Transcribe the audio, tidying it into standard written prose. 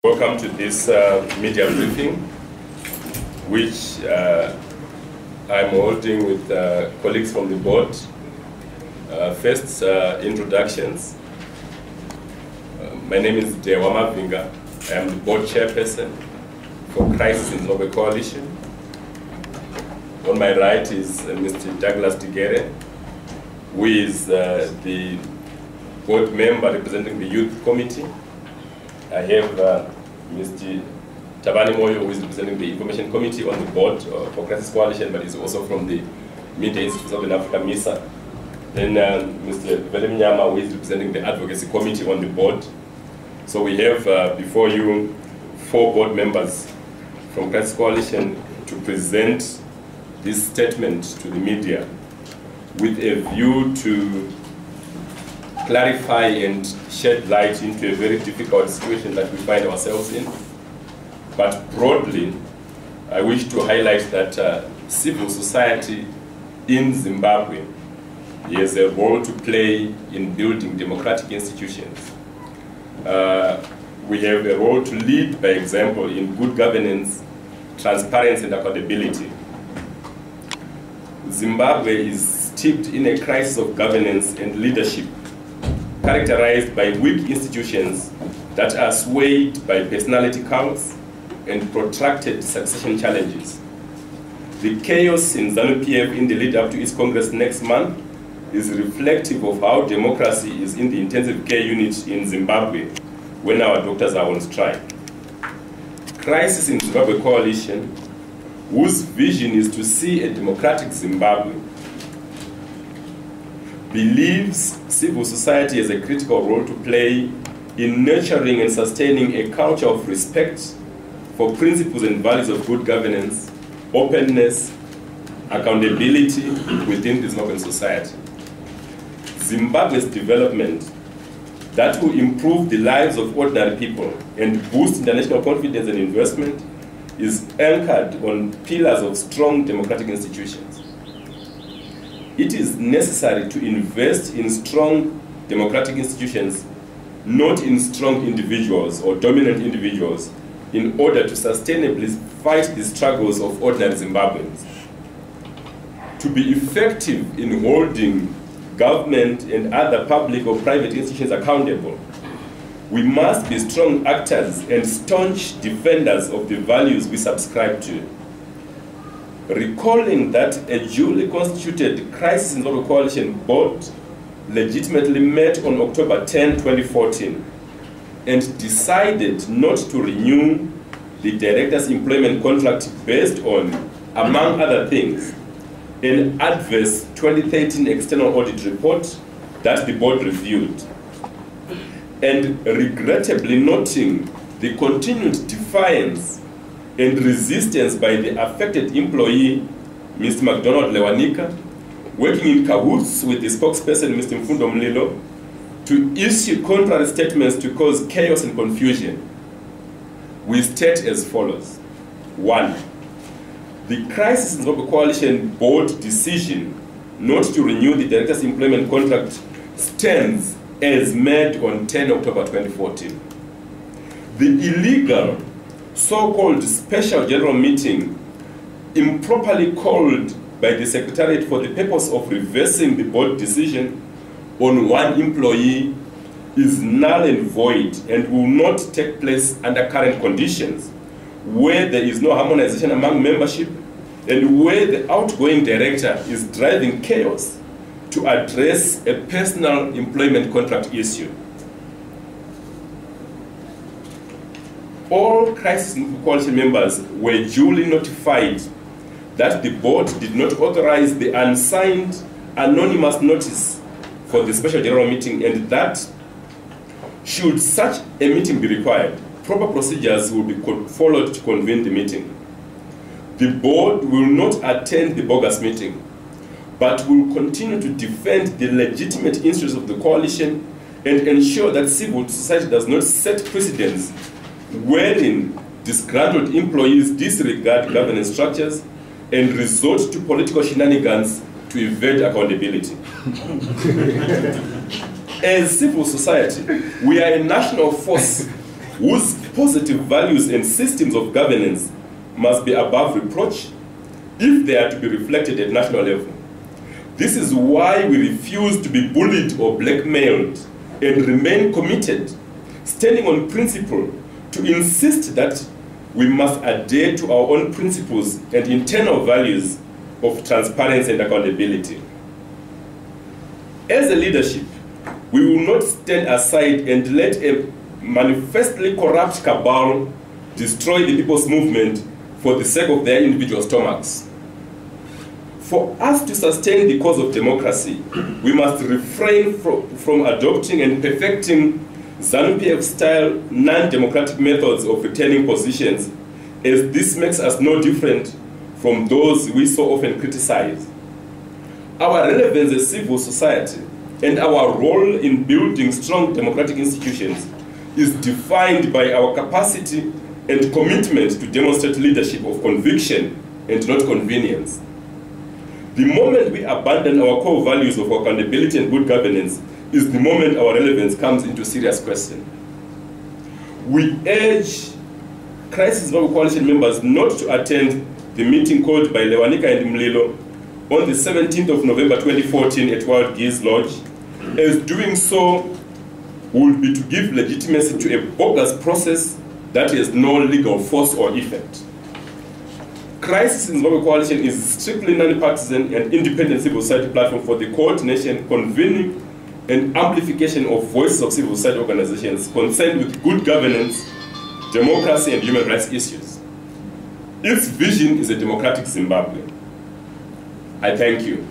Welcome to this media briefing, which I'm holding with colleagues from the board. First, introductions. My name is Lewanika. I am the board chairperson for Crisis in Zimbabwe Coalition. On my right is Mr. Douglas Tigere, who is the board member representing the youth committee. I have Mr. Tabani Moyo, who is representing the Information Committee on the board for Crisis Coalition, but is also from the Media Institute of Africa, MISA. Then Mr. Veleminyama, who is representing the Advocacy Committee on the board. So we have before you 4 board members from Crisis Coalition to present this statement to the media with a view to clarify and shed light into a very difficult situation that we find ourselves in. But broadly, I wish to highlight that civil society in Zimbabwe has a role to play in building democratic institutions. We have a role to lead by example in good governance, transparency and accountability. Zimbabwe is steeped in a crisis of governance and leadership, characterized by weak institutions that are swayed by personality cults and protracted succession challenges. The chaos in ZANU-PF in the lead up to its Congress next month is reflective of how democracy is in the intensive care unit in Zimbabwe when our doctors are on strike. Crisis in Zimbabwe Coalition, whose vision is to see a democratic Zimbabwe, believes civil society has a critical role to play in nurturing and sustaining a culture of respect for principles and values of good governance, openness, accountability within the Zimbabwean society. Zimbabwe's development that will improve the lives of ordinary people and boost international confidence and investment is anchored on pillars of strong democratic institutions. It is necessary to invest in strong democratic institutions, not in strong individuals or dominant individuals, in order to sustainably fight the struggles of ordinary Zimbabweans. To be effective in holding government and other public or private institutions accountable, we must be strong actors and staunch defenders of the values we subscribe to. Recalling that a duly constituted Crisis in Zimbabwe Coalition board legitimately met on October 10, 2014 and decided not to renew the director's employment contract based on, among other things, an adverse 2013 external audit report that the board reviewed, and regrettably noting the continued defiance and resistance by the affected employee, Mr. McDonald Lewanika, working in cahoots with the spokesperson, Mr. Mfundo Mlilo, to issue contrary statements to cause chaos and confusion. We state as follows. 1. The Crisis in Zimbabwe Coalition board decision not to renew the director's employment contract stands as made on 10 October 2014. The illegal so-called special general meeting improperly called by the Secretariat for the purpose of reversing the board decision on one employee is null and void and will not take place under current conditions, where there is no harmonization among membership and where the outgoing director is driving chaos to address a personal employment contract issue. All Crisis Coalition members were duly notified that the board did not authorize the unsigned anonymous notice for the special general meeting, and that should such a meeting be required, proper procedures will be followed to convene the meeting. The board will not attend the bogus meeting, but will continue to defend the legitimate interests of the coalition and ensure that civil society does not set precedents wherein disgruntled employees disregard governance structures and resort to political shenanigans to evade accountability. As civil society, we are a national force whose positive values and systems of governance must be above reproach if they are to be reflected at national level. This is why we refuse to be bullied or blackmailed and remain committed, standing on principle, to insist that we must adhere to our own principles and internal values of transparency and accountability. As a leadership, we will not stand aside and let a manifestly corrupt cabal destroy the people's movement for the sake of their individual stomachs. For us to sustain the cause of democracy, we must refrain from adopting and perfecting ZANU-PF-style non-democratic methods of retaining positions, as this makes us no different from those we so often criticize. Our relevance as civil society and our role in building strong democratic institutions is defined by our capacity and commitment to demonstrate leadership of conviction and not convenience. The moment we abandon our core values of accountability and good governance is the moment our relevance comes into serious question. We urge Crisis Zimbabwe Coalition members not to attend the meeting called by Lewanika and Mlilo on the 17th of November 2014 at Wild Geese Lodge, as doing so would be to give legitimacy to a bogus process that has no legal force or effect. Crisis in Zimbabwe Coalition is a strictly non-partisan and independent civil society platform for the coordination, convening, and amplification of voices of civil society organizations concerned with good governance, democracy, and human rights issues. Its vision is a democratic Zimbabwe. I thank you.